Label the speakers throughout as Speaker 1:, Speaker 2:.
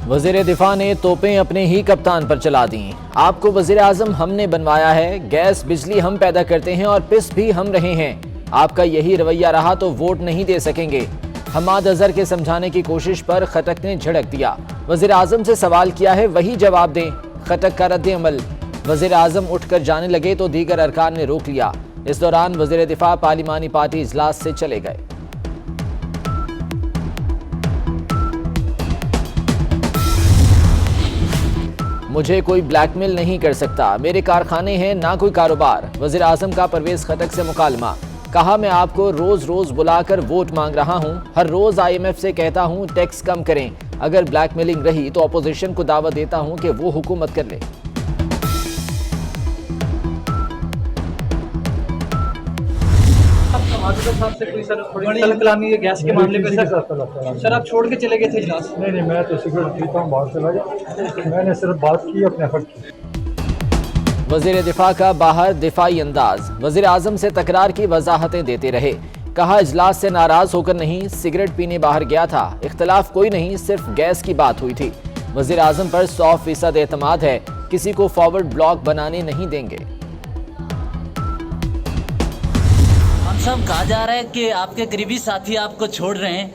Speaker 1: वजीर दिफा ने तोपें अपने ही कप्तान पर चला दी। आपको वजीर आजम हमने बनवाया है, गैस बिजली हम पैदा करते हैं और पिस भी हम रहे हैं। आपका यही रवैया रहा तो वोट नहीं दे सकेंगे। हमाद अजहर के समझाने की कोशिश पर खटक ने झड़क दिया। वजीर आजम से सवाल किया है वही जवाब दें। खटक का रद्द अमल। वजीर आजम उठकर जाने लगे तो दीगर अरकान ने रोक लिया। इस दौरान वजीर दिफा पार्लिमानी पार्टी इजलास से चले गए। मुझे कोई ब्लैकमेल नहीं कर सकता, मेरे कारखाने हैं ना कोई कारोबार। वजीर आजम का परवेज खटक से मुकालमा। कहा मैं आपको रोज रोज बुलाकर वोट मांग रहा हूं, हर रोज IMF से कहता हूं टैक्स कम करें। अगर ब्लैकमेलिंग रही तो अपोजिशन को दावत देता हूं कि वो हुकूमत कर ले।
Speaker 2: साहब से कोई सर थोड़ी कलकलानी है गैस के मामले पे सर आप छोड़ के चले गए थे इजलास?
Speaker 3: नहीं, मैं तो सिगरेट पीता हूँ, बाहर चला गया। मैंने सिर्फ बात की, अपने हक की।
Speaker 1: वजीर दिफा का बाहर दिफाई अंदाज। वजीर आजम से तकरार की वजाहतें देते रहे। कहा इजलास से नाराज होकर नहीं, सिगरेट पीने बाहर गया था। इख्तलाफ कोई नहीं, सिर्फ गैस की बात हुई थी। वजीर आजम पर 100% एतमाद है, किसी को फॉरवर्ड ब्लॉक बनाने नहीं देंगे।
Speaker 4: सब कहा जा रहा है कि आपके करीबी साथी आपको छोड़ रहे हैं।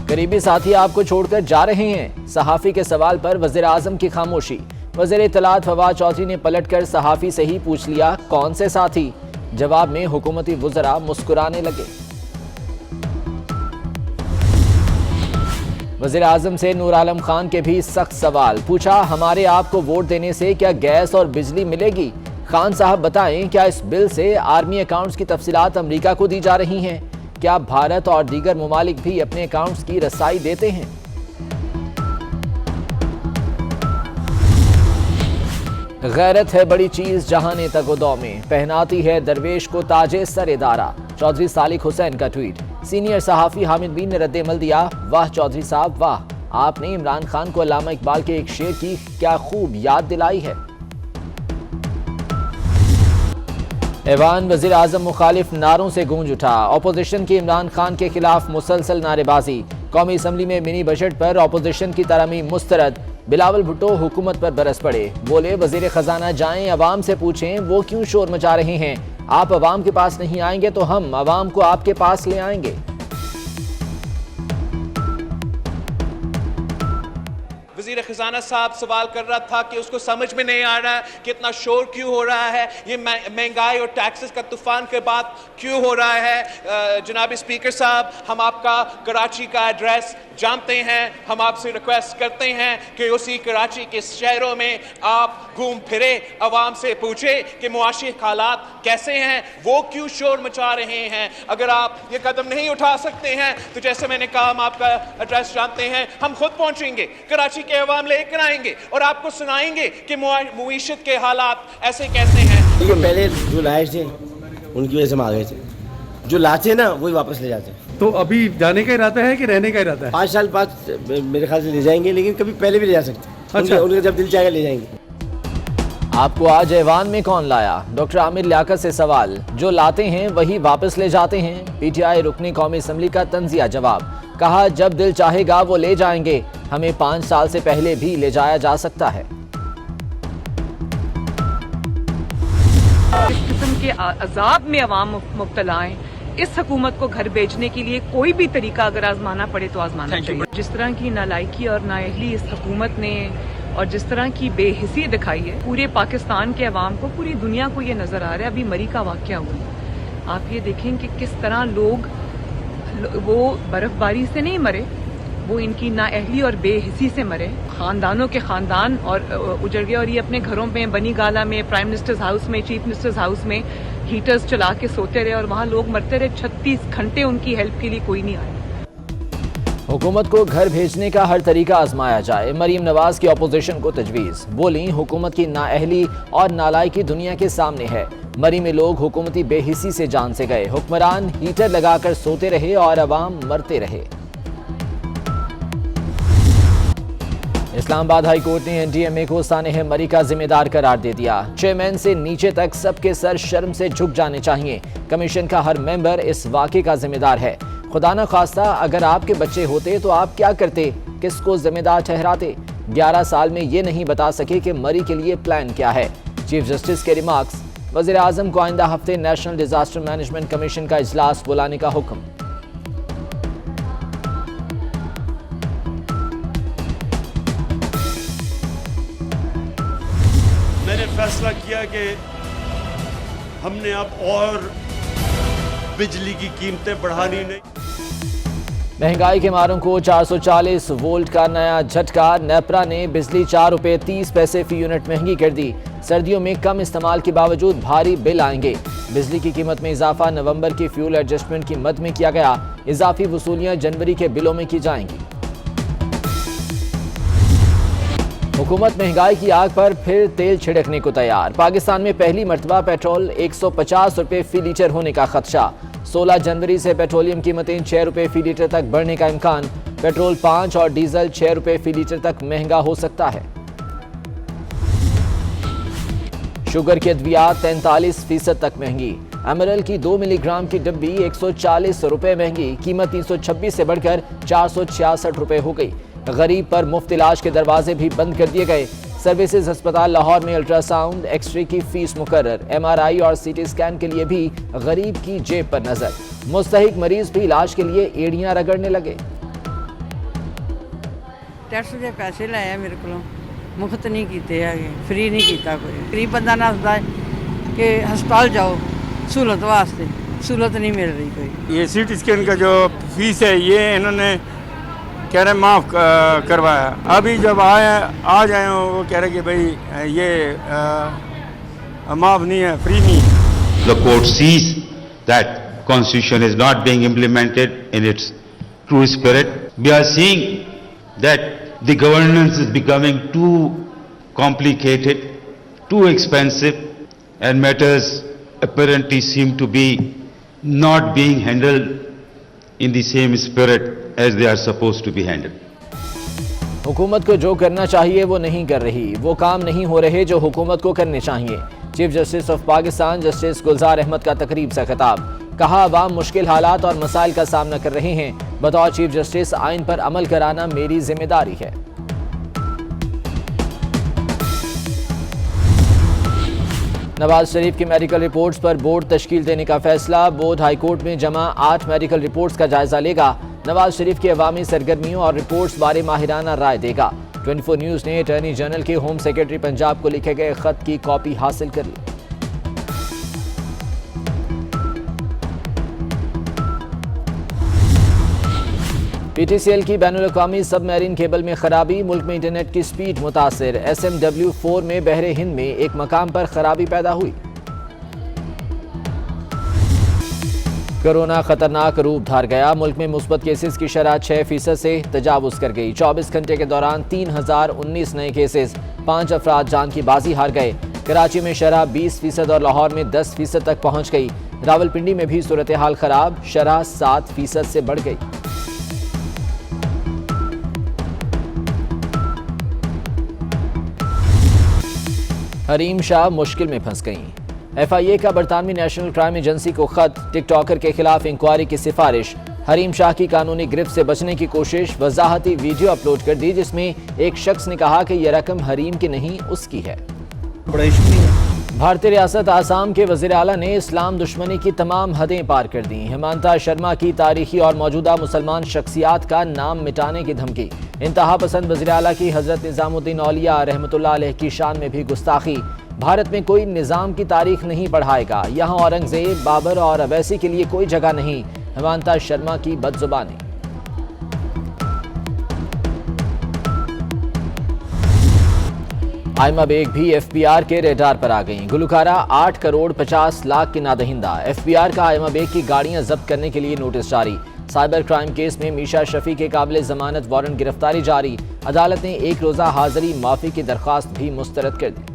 Speaker 1: करीबी साथी आपको छोड़कर जा रहे हैं। सहाफी के सवाल पर वजीर आजम की खामोशी। वजीर इत्तलात फवाद चौधरी ने पलटकर सहाफी से ही पूछ लिया कौन से साथी। जवाब में हुकूमती वुज़रा मुस्कुराने लगे। वजीर आजम से नूर आलम खान के भी सख्त सवाल। पूछा हमारे आपको वोट देने से क्या गैस और बिजली मिलेगी? खान साहब बताएं क्या इस बिल से आर्मी अकाउंट्स की तफसीलात अमेरिका को दी जा रही हैं? क्या भारत और दीगर ममालिक भी अपने अकाउंट्स की रसाई देते हैं? गैरत है बड़ी चीज जहाने तगोदौ में, पहनाती है दरवेश को ताजे सरेदारा। चौधरी सालिक हुसैन का ट्वीट। सीनियर सहाफी हामिद बीन ने रद्द-ए-अमल दिया। वाह चौधरी साहब वाह, आपने इमरान खान को अल्लामा इकबाल के एक शेर की क्या खूब याद दिलाई है। ऐवान वजीर आजम मुखालिफ नारों से गूंज उठा। अपोजिशन की इमरान खान के खिलाफ मुसलसल नारेबाजी। कौमी असम्बली में मिनी बजट पर अपोजिशन की तरमीम मुस्तरद। बिलावल भुट्टो हुकूमत पर बरस पड़े। बोले वजीर खजाना जाएं अवाम से पूछें वो क्यों शोर मचा रहे हैं। आप अवाम के पास नहीं आएंगे तो हम अवाम को आपके पास ले आएंगे।
Speaker 5: वज़ीर ख़ज़ाना साहब सवाल कर रहा था कि उसको समझ में नहीं आ रहा है कि इतना शोर क्यों हो रहा है, ये महंगाई और टैक्सेस का तूफान के बाद क्यों हो रहा है। जनाब स्पीकर साहब, हम आपका कराची का एड्रेस जानते हैं, हम आपसे रिक्वेस्ट करते हैं कि उसी कराची के शहरों में आप घूम फिरे, आवाम से पूछे कि मुआशी हालात कैसे हैं, वो क्यों शोर मचा रहे हैं। अगर आप ये कदम नहीं उठा सकते हैं तो जैसे मैंने कहा हम आपका एड्रेस जानते हैं, हम खुद पहुंचेंगे, कराची के अवाम लेकर आएंगे और आपको सुनाएंगे कि मुईशत के हालात ऐसे कैसे हैं।
Speaker 6: ये पहले जो लाए थे उनकी वजह से हम आ गए थे, जो लाते ना वही वापस ले जाते हैं।
Speaker 7: तो अभी जाने का इरादा है कि रहने का इरादा है?
Speaker 6: 5 साल बाद मेरे ख्याल से ले जाएंगे, लेकिन कभी पहले भी ले जा सकते हैं।
Speaker 7: अच्छा,
Speaker 6: उनका जब दिल चाहेगा ले जाएंगे।
Speaker 1: आपको आज ऐवान में कौन लाया? डॉक्टर आमिर लियाकत से सवाल। जो लाते हैं वही वापस ले जाते हैं। PTI रुकनी कौमी असम्बली का तंजिया जवाब। कहा जब दिल चाहेगा वो ले जाएंगे, हमें 5 साल से पहले भी ले जाया जा सकता है।
Speaker 8: इस किस्म के अजाब में अवाम मुब्तला हैं। इस हुकूमत को घर भेजने के लिए कोई भी तरीका अगर आजमाना पड़े तो आजमाना चाहिए। जिस तरह की नालायकी और नाअहली इस हुकूमत ने और जिस तरह की बेहिसी दिखाई है पूरे पाकिस्तान के अवाम को, पूरी दुनिया को ये नजर आ रहा है। अभी मरी का वाकया हुआ, आप ये देखें कि किस तरह लोग वो बर्फबारी से नहीं मरे, वो इनकी नाअहली और बेहिसी से मरे। खानदानों के खानदान और उजड़ गए और ये अपने घरों में बनी गाला में, प्राइम मिनिस्टर्स हाउस में, चीफ मिनिस्टर्स हाउस में हीटर्स चला के सोते रहे और वहाँ लोग मरते रहे। 36 घंटे उनकी हेल्प के लिए कोई नहीं आया।
Speaker 1: हुकूमत को घर भेजने का हर तरीका आजमाया जाए, मरीम नवाज की अपोजिशन को तजवीज़। बोली हुकूमत की नाअहली और नालायकी दुनिया के सामने है। मरी में लोग हुकूमती बेहिसी से जान से गए। हुक्मरान हीटर लगाकर सोते रहे और अवाम मरते रहे। इस्लामाबाद हाई कोर्ट ने NDMA को सानेह मरी का जिम्मेदार करार दे दिया। चेयरमैन से नीचे तक सबके सर शर्म से झुक जाने चाहिए। कमीशन का हर मेंबर इस वाक़े का जिम्मेदार है। खुदा न खास्ता अगर आपके बच्चे होते तो आप क्या करते, किसको जिम्मेदार ठहराते? 11 साल में ये नहीं बता सके कि मरी के लिए प्लान क्या है। चीफ जस्टिस के रिमार्क्स। वज़ीर आज़म को आइंदा हफ्ते नेशनल डिजास्टर मैनेजमेंट कमीशन का इजलास बुलाने का हुक्म।
Speaker 9: मैंने फैसला किया कि हमने अब और बिजली की कीमतें बढ़ानी नहीं।
Speaker 1: महंगाई के मारों को 440 वोल्ट का नया झटका। नेपरा ने बिजली 4 रुपये 30 पैसे फी यूनिट महंगी कर दी। सर्दियों में कम इस्तेमाल के बावजूद भारी बिल आएंगे। बिजली की कीमत में इजाफा नवंबर की फ्यूल एडजस्टमेंट की मद में किया गया। इजाफी वसूलियां जनवरी के बिलों में की जाएंगी। हुकूमत महंगाई की आग पर फिर तेल छिड़कने को तैयार। पाकिस्तान में पहली मर्तबा पेट्रोल 150 रुपये फी लीटर होने का खदशा। 16 जनवरी से पेट्रोलियम कीमतें 6 रुपये फी लीटर तक बढ़ने का इम्कान। पेट्रोल 5 और डीजल 6 रुपये फी लीटर तक महंगा हो सकता है। शुगर की अद्वियात 43% तक महंगी। एमरल की 2 मिलीग्राम की डब्बी 140 रुपये महंगी। कीमत 326 से बढ़कर 466 रुपये हो गई। गरीब पर मुफ्त इलाज के दरवाजे भी बंद कर दिए गए। सर्विसेज अस्पताल लाहौर में अल्ट्रासाउंड, एक्सरे की फीस मुकर्रर। MRI और CT स्कैन के लिए भी गरीब की जेब पर नजर। मुस्तहिक मरीज भी इलाज के लिए एड़ियां रगड़ने लगे।
Speaker 10: टैक्स के पैसे लाए मेरे को मुफ्त नहीं किए है, फ्री नहीं किया। कोई गरीब बंदा नसदा है कि हस्पताल जाओ सहूलत वास्ते, सहूलत नहीं मिल रही कोई।
Speaker 9: ये CT स्कैन का जो फीस है ये इन्होंने कह रहे माफ़ करवाया। अभी जब आ जाए वो कह रहे कि भाई ये माफ़ नहीं है, फ्री नहीं है।
Speaker 11: The court sees that constitution is not being implemented in its true spirit. We are seeing that the governance is becoming too complicated, too expensive, and matters apparently seem to be not being handled in the same spirit as they are supposed to be handled.
Speaker 1: हुकूमत को जो करना चाहिए वो नहीं कर रही, वो काम नहीं हो रहे जो हुकूमत को करने चाहिए। Chief justice of Pakistan justice Gulzar Ahmed का तकरीब से खिताब। कहा अवाम मुश्किल हालात और मसाइल का सामना कर रहे हैं। बतौर चीफ जस्टिस आइन पर अमल कराना मेरी जिम्मेदारी है। नवाज शरीफ की मेडिकल रिपोर्ट्स पर बोर्ड तश्कील देने का फैसला। बोर्ड हाईकोर्ट में जमा 8 मेडिकल रिपोर्ट्स का जायजा लेगा। नवाज शरीफ की अवामी सरगर्मियों और रिपोर्ट्स बारे माहिराना राय देगा। 24 न्यूज़ ने अटॉर्नी जनरल के होम सेक्रेटरी पंजाब को लिखे गए खत की कॉपी हासिल कर ली। PTCL की बैनुल-अक़वामी सबमरीन केबल में खराबी। मुल्क में इंटरनेट की स्पीड मुतासिर। SMW4 में बहरे हिंद में एक मकाम पर खराबी पैदा हुई। कोरोना खतरनाक रूप धार गया। मुल्क में मुस्बत केसेस की शरह 6% से तजावुज कर गई। 24 घंटे के दौरान 3019 नए केसेस। 5 अफराद जान की बाजी हार गए। कराची में शरह 20% और लाहौर में 10% तक पहुंच गई। रावलपिंडी में भी सूरत हाल खराब, शरह 7% से बढ़ गई। हरीम शाह मुश्किल में फंस गईं। FIA का बरतानवी नेशनल क्राइम एजेंसी को खत। टिकटॉकर के खिलाफ इंक्वायरी की सिफारिश। हरीम शाह की कानूनी गिरफ्त से बचने की कोशिश। वजाहती वीडियो अपलोड कर दी जिसमें एक शख्स ने कहा कि यह रकम हरीम की नहीं उसकी है। भारतीय रियासत आसाम के वज़ीर आला ने इस्लाम दुश्मनी की तमाम हदें पार कर दी। हेमंता शर्मा की तारीखी और मौजूदा मुसलमान शख्सियात का नाम मिटाने की धमकी। इंतहा पसंद वज़ीर आला की हज़रत निज़ामुद्दीन औलिया रहमतुल्लाह अलैह की शान में भी गुस्ताखी। भारत में कोई निज़ाम की तारीख नहीं पढ़ाएगा। यहाँ औरंगजेब, बाबर और अवैसी के लिए कोई जगह नहीं। हेमंता शर्मा की बदजुबानी। आयमा बेग भी FBR के रेडार पर आ गईं। गुलकारा 8 करोड़ 50 लाख की नादहिंदा। FBR का आयमा बेग की गाड़ियां जब्त करने के लिए नोटिस जारी। साइबर क्राइम केस में मीशा शफी के काबिल जमानत वारंट गिरफ्तारी जारी। अदालत ने 1 रोज़ा हाजिरी माफी की दरख्वास्त भी मुस्तरद कर दी।